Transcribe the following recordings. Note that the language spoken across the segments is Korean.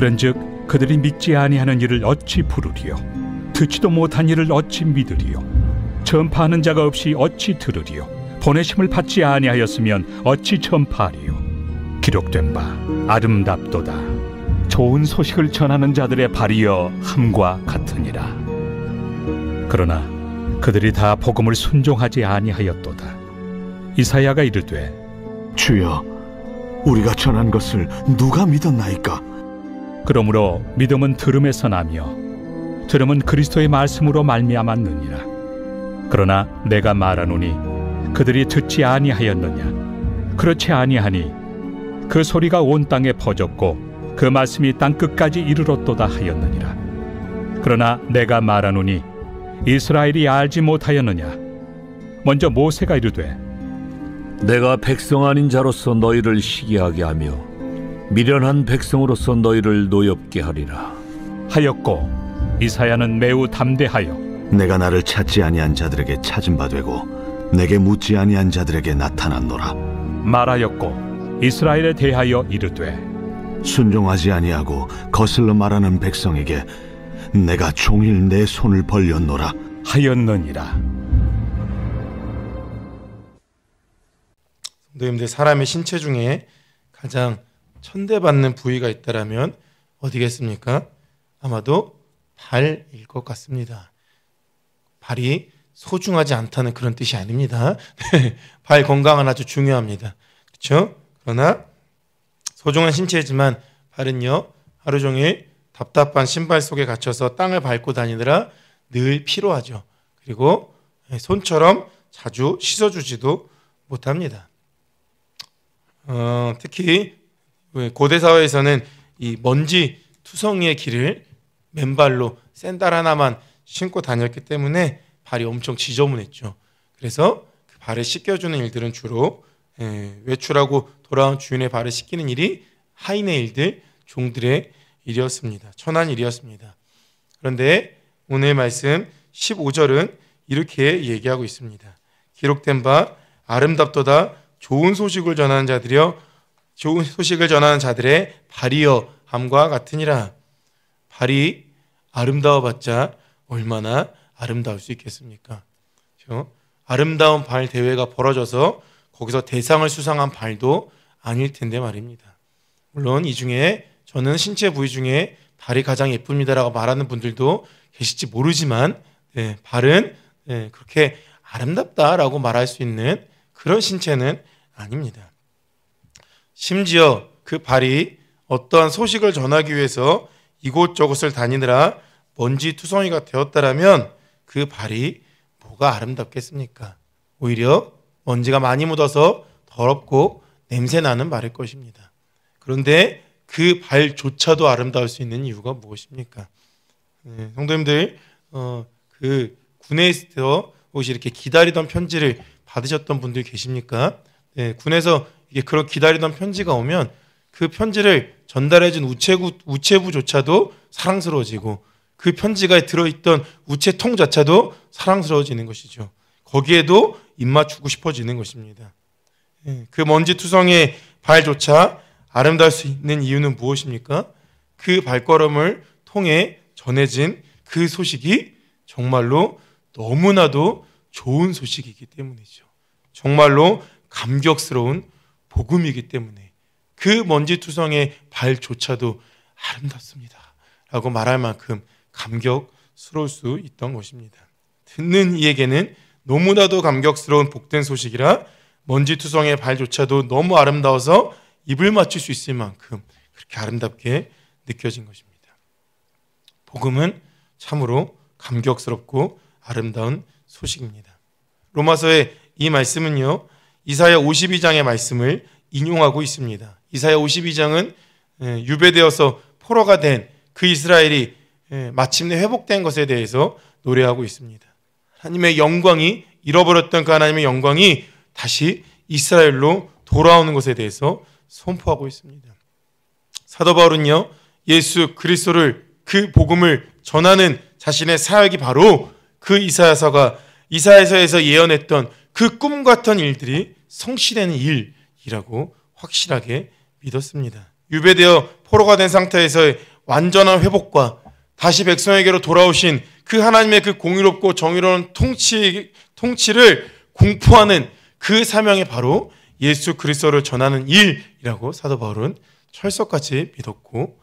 그런즉 그들이 믿지 아니하는 일을 어찌 부르리요? 듣지도 못한 일을 어찌 믿으리요? 전파하는 자가 없이 어찌 들으리요? 보내심을 받지 아니하였으면 어찌 전파하리요? 기록된 바 아름답도다. 좋은 소식을 전하는 자들의 발이여 함과 같으니라. 그러나 그들이 다 복음을 순종하지 아니하였도다. 이사야가 이르되 주여, 우리가 전한 것을 누가 믿었나이까? 그러므로 믿음은 들음에서 나며 들음은 그리스도의 말씀으로 말미암았느니라. 그러나 내가 말하노니 그들이 듣지 아니하였느냐? 그렇지 아니하니 그 소리가 온 땅에 퍼졌고 그 말씀이 땅 끝까지 이르렀도다 하였느니라. 그러나 내가 말하노니 이스라엘이 알지 못하였느냐? 먼저 모세가 이르되 내가 백성 아닌 자로서 너희를 시기하게 하며 미련한 백성으로서 너희를 노엽게 하리라 하였고, 이사야는 매우 담대하여 내가 나를 찾지 아니한 자들에게 찾은 바 되고 내게 묻지 아니한 자들에게 나타났노라 말하였고, 이스라엘에 대하여 이르되 순종하지 아니하고 거슬러 말하는 백성에게 내가 종일 내 손을 벌렸노라 하였느니라. 성도님들, 사람의 신체 중에 가장 천대받는 부위가 있다라면 어디겠습니까? 아마도 발일 것 같습니다. 발이 소중하지 않다는 그런 뜻이 아닙니다. 발 건강은 아주 중요합니다. 그렇죠? 그러나 소중한 신체이지만 발은요, 하루 종일 답답한 신발 속에 갇혀서 땅을 밟고 다니느라 늘 피로하죠. 그리고 손처럼 자주 씻어주지도 못합니다. 특히 고대 사회에서는 이 먼지 투성이의 길을 맨발로 샌들 하나만 신고 다녔기 때문에 발이 엄청 지저분했죠. 그래서 그 발을 씻겨주는 일들은 주로 외출하고 돌아온 주인의 발을 씻기는 일이 하인의 일들, 종들의 일이었습니다. 천한 일이었습니다. 그런데 오늘 말씀 15절은 이렇게 얘기하고 있습니다. 기록된 바 아름답도다. 좋은 소식을 전하는 자들이여, 좋은 소식을 전하는 자들의 발이여 함과 같으니라. 발이 아름다워봤자 얼마나 아름다울 수 있겠습니까? 그렇죠? 아름다운 발 대회가 벌어져서 거기서 대상을 수상한 발도 아닐 텐데 말입니다. 물론 이 중에 저는 신체 부위 중에 발이 가장 예쁩니다라고 말하는 분들도 계실지 모르지만 발은 그렇게 아름답다라고 말할 수 있는 그런 신체는 아닙니다. 심지어 그 발이 어떠한 소식을 전하기 위해서 이곳저곳을 다니느라 먼지 투성이가 되었다라면 그 발이 뭐가 아름답겠습니까? 오히려 먼지가 많이 묻어서 더럽고 냄새나는 발일 것입니다. 그런데 그 발조차도 아름다울 수 있는 이유가 무엇입니까? 성도님들, 그 군에서 혹시 이렇게 기다리던 편지를 받으셨던 분들 계십니까? 군에서 이게 그런 기다리던 편지가 오면 그 편지를 전달해준 우체부조차도 사랑스러워지고 그 편지가 들어있던 우체통조차도 사랑스러워지는 것이죠. 거기에도 입맞추고 싶어지는 것입니다. 그 먼지투성이의 발조차 아름다울 수 있는 이유는 무엇입니까? 그 발걸음을 통해 전해진 그 소식이 정말로 너무나도 좋은 소식이기 때문이죠. 정말로 감격스러운 복음이기 때문에 그 먼지투성의 발조차도 아름답습니다 라고 말할 만큼 감격스러울 수 있던 것입니다. 듣는 이에게는 너무나도 감격스러운 복된 소식이라 먼지투성의 발조차도 너무 아름다워서 입을 맞출 수 있을 만큼 그렇게 아름답게 느껴진 것입니다. 복음은 참으로 감격스럽고 아름다운 소식입니다. 로마서의 이 말씀은요, 이사야 52장의 말씀을 인용하고 있습니다. 이사야 52장은 유배되어서 포로가 된 그 이스라엘이 마침내 회복된 것에 대해서 노래하고 있습니다. 하나님의 영광이, 잃어버렸던 그 하나님의 영광이 다시 이스라엘로 돌아오는 것에 대해서 선포하고 있습니다. 사도 바울은요, 예수 그리스도를, 그 복음을 전하는 자신의 사역이 바로 그 이사야서에서 예언했던 그 꿈 같은 일들이 성취되는 일이라고 확실하게 믿었습니다. 유배되어 포로가 된 상태에서 완전한 회복과 다시 백성에게로 돌아오신 그 하나님의 그 공의롭고 정의로운 통치를 공포하는 그 사명이 바로 예수 그리스도를 전하는 일이라고 사도 바울은 철석같이 믿었고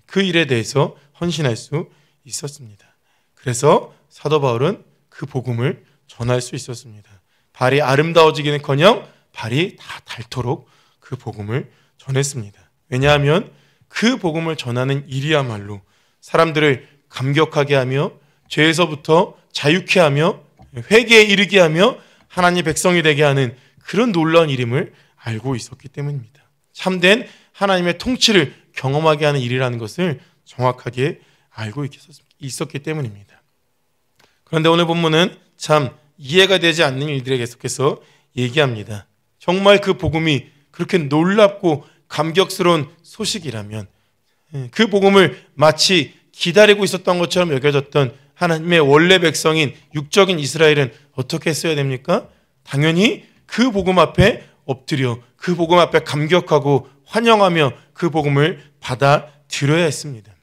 그 일에 대해서 헌신할 수 있었습니다. 그래서 사도 바울은 그 복음을 전할 수 있었습니다. 발이 아름다워지기는커녕 발이 다 닳도록 그 복음을 전했습니다. 왜냐하면 그 복음을 전하는 일이야말로 사람들을 감격하게 하며 죄에서부터 자유케 하며 회개에 이르게 하며 하나님 백성이 되게 하는 그런 놀라운 일임을 알고 있었기 때문입니다. 참된 하나님의 통치를 경험하게 하는 일이라는 것을 정확하게 알고 있었기 때문입니다. 그런데 오늘 본문은 참 이해가 되지 않는 일들에 계속해서 얘기합니다. 정말 그 복음이 그렇게 놀랍고 감격스러운 소식이라면 그 복음을 마치 기다리고 있었던 것처럼 여겨졌던 하나님의 원래 백성인 육적인 이스라엘은 어떻게 했어야 됩니까? 당연히 그 복음 앞에 엎드려 그 복음 앞에 감격하고 환영하며 그 복음을 받아들여야 했습니다.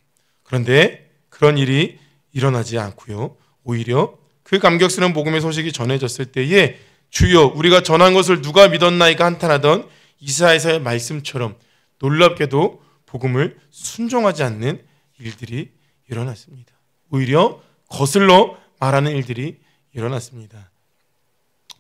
그런데 그런 일이 일어나지 않고요. 오히려 그 감격스러운 복음의 소식이 전해졌을 때에 주여 우리가 전한 것을 누가 믿었나이까 한탄하던 이사야서의 말씀처럼 놀랍게도 복음을 순종하지 않는 일들이 일어났습니다. 오히려 거슬러 말하는 일들이 일어났습니다.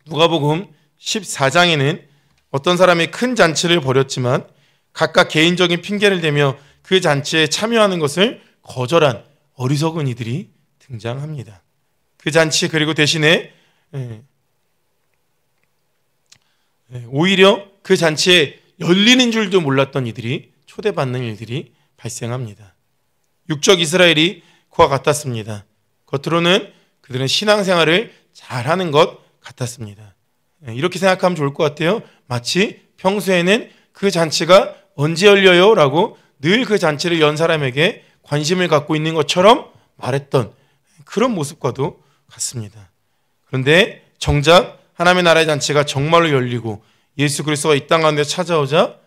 누가복음 14장에는 어떤 사람이 큰 잔치를 벌였지만 각각 개인적인 핑계를 대며 그 잔치에 참여하는 것을 거절한 어리석은 이들이 등장합니다. 그 잔치 그리고 대신에 오히려 그 잔치에 열리는 줄도 몰랐던 이들이 초대받는 일들이 발생합니다. 육적 이스라엘이 그와 같았습니다. 겉으로는 그들은 신앙생활을 잘하는 것 같았습니다. 이렇게 생각하면 좋을 것 같아요. 마치 평소에는 그 잔치가 언제 열려요? 라고 늘 그 잔치를 연 사람에게 관심을 갖고 있는 것처럼 말했던 그런 모습과도 같습니다. 그런데 정작 하나님의 나라의 잔치가 정말로 열리고 예수 그리스도가 이 땅 가운데 찾아오자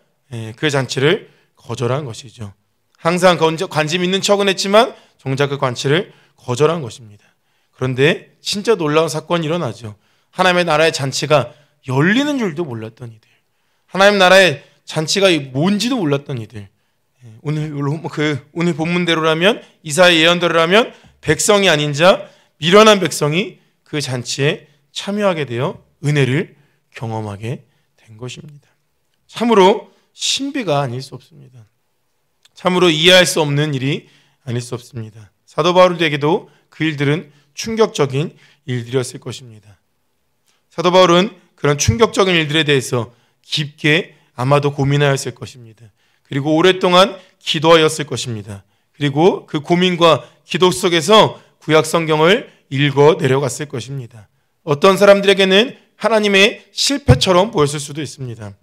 그 잔치를 거절한 것이죠. 항상 관심 있는 척은 했지만 정작 그 잔치를 거절한 것입니다. 그런데 진짜 놀라운 사건이 일어나죠. 하나님의 나라의 잔치가 열리는 줄도 몰랐던 이들, 하나님 나라의 잔치가 뭔지도 몰랐던 이들, 오늘 본문대로라면 이사야 예언대로라면 백성이 아닌 자 미련한 백성이 그 잔치에 참여하게 되어 은혜를 경험하게 된 것입니다. 참으로 신비가 아닐 수 없습니다. 참으로 이해할 수 없는 일이 아닐 수 없습니다. 사도 바울에게도 그 일들은 충격적인 일들이었을 것입니다. 사도 바울은 그런 충격적인 일들에 대해서 깊게 아마도 고민하였을 것입니다. 그리고 오랫동안 기도하였을 것입니다. 그리고 그 고민과 기도 속에서 구약 성경을 읽어 내려갔을 것입니다. 어떤 사람들에게는 하나님의 실패처럼 보였을 수도 있습니다.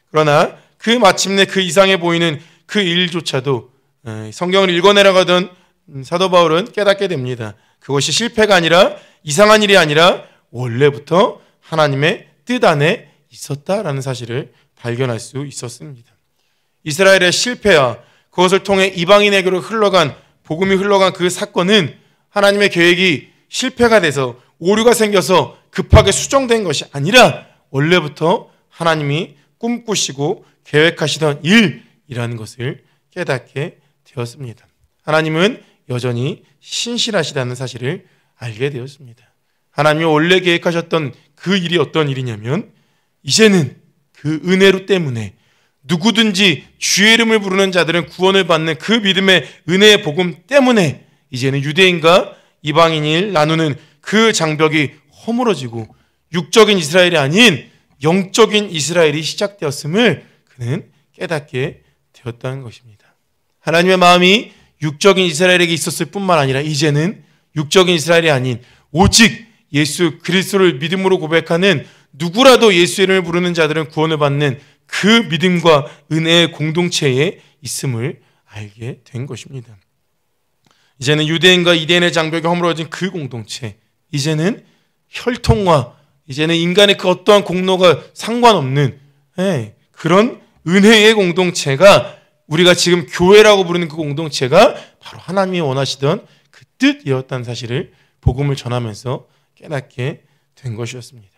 그러나 그 마침내 그 이상해 보이는 그 일조차도 성경을 읽어 내려가던 사도 바울은 깨닫게 됩니다. 그것이 실패가 아니라 이상한 일이 아니라 원래부터 하나님의 뜻 안에 있었다라는 사실을 발견할 수 있었습니다. 이스라엘의 실패와 그것을 통해 이방인에게로 복음이 흘러간 그 사건은 하나님의 계획이 실패가 돼서 오류가 생겨서 급하게 수정된 것이 아니라 원래부터 하나님이 꿈꾸시고 계획하시던 일이라는 것을 깨닫게 되었습니다. 하나님은 여전히 신실하시다는 사실을 알게 되었습니다. 하나님이 원래 계획하셨던 그 일이 어떤 일이냐면 이제는 그 은혜로 때문에 누구든지 주의 이름을 부르는 자들은 구원을 받는 그 믿음의 은혜의 복음 때문에 이제는 유대인과 이방인을 나누는 그 장벽이 허물어지고 육적인 이스라엘이 아닌 영적인 이스라엘이 시작되었음을 그는 깨닫게 되었다는 것입니다. 하나님의 마음이 육적인 이스라엘에게 있었을 뿐만 아니라 이제는 육적인 이스라엘이 아닌 오직 예수 그리스도를 믿음으로 고백하는 누구라도 예수 이름을 부르는 자들은 구원을 받는 그 믿음과 은혜의 공동체에 있음을 알게 된 것입니다. 이제는 유대인과 이대인의 장벽이 허물어진 그 공동체, 이제는 혈통과 이제는 인간의 그 어떠한 공로가 상관없는 그런 은혜의 공동체가 우리가 지금 교회라고 부르는 그 공동체가 바로 하나님이 원하시던 그 뜻이었다는 사실을 복음을 전하면서 깨닫게 된 것이었습니다.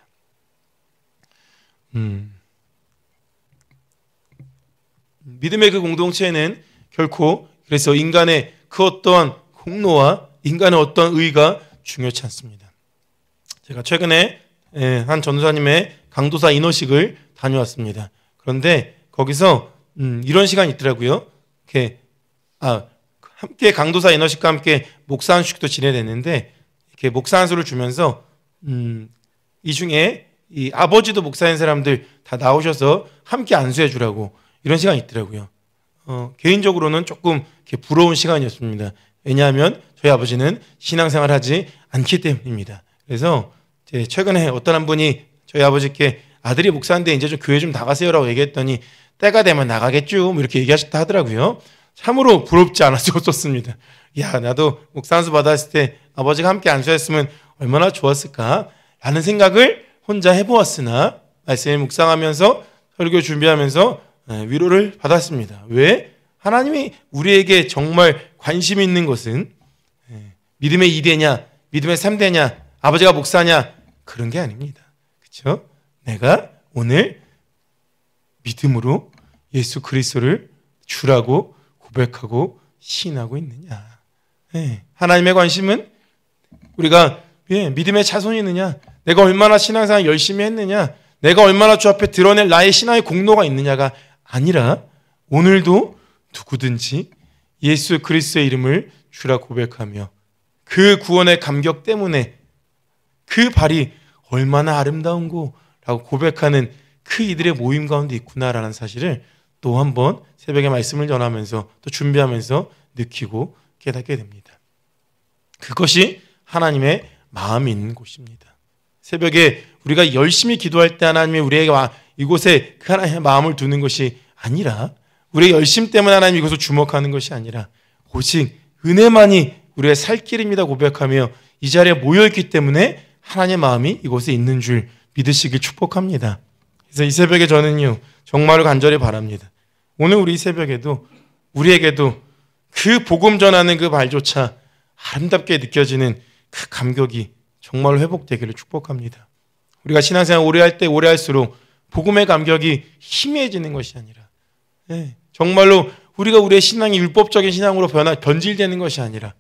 믿음의 그 공동체는 결코 그래서 인간의 그 어떤 공로와 인간의 어떤 의가 중요치 않습니다. 제가 최근에 한 전도사님의 강도사 인허식을 다녀왔습니다. 그런데 거기서 이런 시간이 있더라고요. 함께 강도사 인허식과 함께 목사 안식도 지내냈는데 이렇게 목사 안수를 주면서 이 중에 이 아버지도 목사인 사람들 다 나오셔서 함께 안수해 주라고 이런 시간이 있더라고요. 개인적으로는 조금 부러운 시간이었습니다. 왜냐하면 저희 아버지는 신앙생활을 하지 않기 때문입니다. 그래서 최근에 어떤 한 분이 저희 아버지께 아들이 목사인데 이제 좀 교회 좀 나가세요라고 얘기했더니 때가 되면 나가겠죠 뭐 이렇게 얘기하셨다 하더라고요. 참으로 부럽지 않을 수 없었습니다. 야, 나도 목사 안수 받았을 때 아버지가 함께 안수했으면 얼마나 좋았을까 라는 생각을 혼자 해보았으나 말씀을 묵상하면서 설교 준비하면서 위로를 받았습니다. 왜? 하나님이 우리에게 정말 관심 있는 것은 믿음의 2대냐 믿음의 3대냐 아버지가 목사냐 그런 게 아닙니다. 그렇죠? 내가 오늘 믿음으로 예수 그리스도를 주라고 고백하고 신하고 있느냐. 하나님의 관심은 우리가 믿음의 자손이 있느냐, 내가 얼마나 신앙생활 열심히 했느냐, 내가 얼마나 주 앞에 드러낼 나의 신앙의 공로가 있느냐가 아니라 오늘도 누구든지 예수 그리스도의 이름을 주라 고백하며 그 구원의 감격 때문에 그 발이 얼마나 아름다운고 라고 고백하는 그 이들의 모임 가운데 있구나라는 사실을 또 한 번 새벽에 말씀을 전하면서 또 준비하면서 느끼고 깨닫게 됩니다. 그것이 하나님의 마음이 있는 곳입니다. 새벽에 우리가 열심히 기도할 때 하나님이 우리에게 이곳에 그 하나님의 마음을 두는 것이 아니라 우리의 열심 때문에 하나님이 이곳을 주목하는 것이 아니라 오직 은혜만이 우리의 살 길입니다 고백하며 이 자리에 모여있기 때문에 하나님의 마음이 이곳에 있는 줄 믿으시길 축복합니다. 그래서 이 새벽에 저는요 정말로 간절히 바랍니다. 오늘 우리 이 새벽에도 우리에게도 그 복음 전하는 그 말조차 아름답게 느껴지는 그 감격이 정말로 회복되기를 축복합니다. 우리가 신앙생활 오래 할 때 오래 할수록 복음의 감격이 희미해지는 것이 아니라 정말로 우리가 우리의 신앙이 율법적인 신앙으로 변질되는 것이 아니라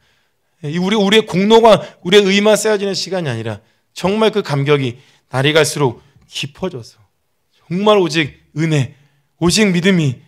우리의 공로가 우리의 의만 쌓여지는 시간이 아니라 정말 그 감격이 날이 갈수록 깊어져서 정말 오직 은혜, 오직 믿음이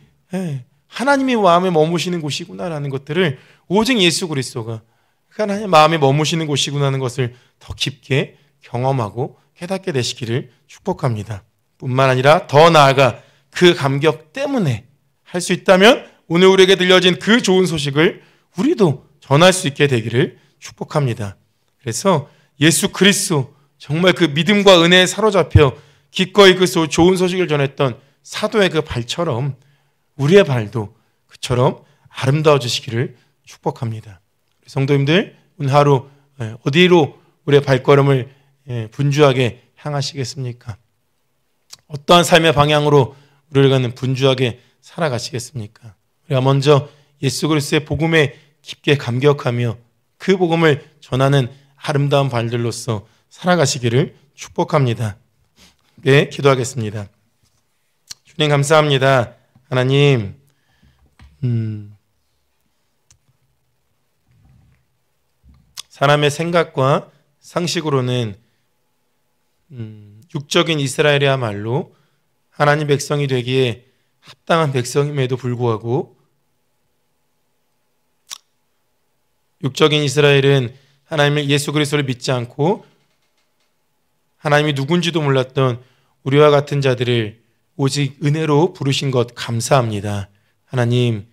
하나님이 마음에 머무시는 곳이구나라는 것들을 오직 예수 그리스도가 하나님의 마음에 머무시는 곳이구나 하는 것을 더 깊게 경험하고 깨닫게 되시기를 축복합니다. 뿐만 아니라 더 나아가 그 감격 때문에 할 수 있다면 오늘 우리에게 들려진 그 좋은 소식을 우리도 전할 수 있게 되기를 축복합니다. 그래서 예수 그리스도 정말 그 믿음과 은혜에 사로잡혀 기꺼이 그 좋은 소식을 전했던 사도의 그 발처럼 우리의 발도 그처럼 아름다워지시기를 축복합니다. 성도님들 오늘 하루 어디로 우리의 발걸음을 분주하게 향하시겠습니까? 어떠한 삶의 방향으로 우리가 분주하게 살아가시겠습니까? 우리가 먼저 예수 그리스도의 복음에 깊게 감격하며 그 복음을 전하는 아름다운 발들로서 살아가시기를 축복합니다. 네, 기도하겠습니다. 주님 감사합니다. 하나님 사람의 생각과 상식으로는 육적인 이스라엘이야말로 하나님 백성이 되기에 합당한 백성임에도 불구하고 육적인 이스라엘은 하나님의 예수 그리스도를 믿지 않고 하나님이 누군지도 몰랐던 우리와 같은 자들을 오직 은혜로 부르신 것 감사합니다. 하나님,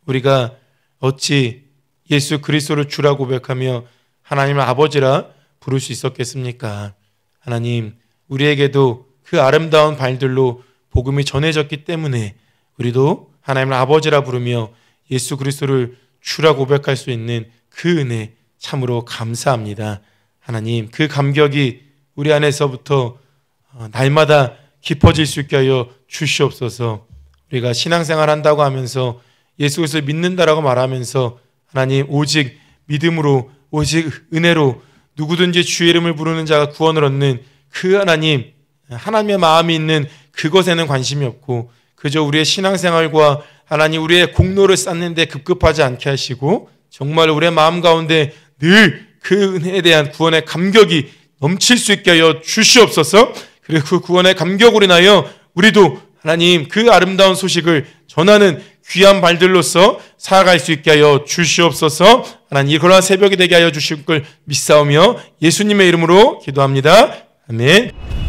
우리가 어찌 예수 그리스도를 주라 고백하며 하나님을 아버지라 부를 수 있었겠습니까? 하나님, 우리에게도 그 아름다운 발들로 복음이 전해졌기 때문에 우리도 하나님을 아버지라 부르며 예수 그리스도를 주라 고백할 수 있는 그 은혜 참으로 감사합니다. 하나님, 그 감격이 우리 안에서부터 날마다 깊어질 수 있게 하여 주시옵소서. 우리가 신앙생활 한다고 하면서 예수 그리스도를 믿는다라고 말하면서 하나님 오직 믿음으로 오직 은혜로 누구든지 주의 이름을 부르는 자가 구원을 얻는 그 하나님의 마음이 있는 그것에는 관심이 없고 그저 우리의 신앙생활과 하나님 우리의 공로를 쌓는 데 급급하지 않게 하시고 정말 우리의 마음 가운데 늘 그 은혜에 대한 구원의 감격이 넘칠 수 있게 하여 주시옵소서. 그리고 그 구원의 감격으로 인하여 우리도 하나님 그 아름다운 소식을 전하는 귀한 발들로서 살아갈 수 있게 하여 주시옵소서. 하나님 그러한 새벽이 되게 하여 주실 걸 믿사오며 예수님의 이름으로 기도합니다. 아멘.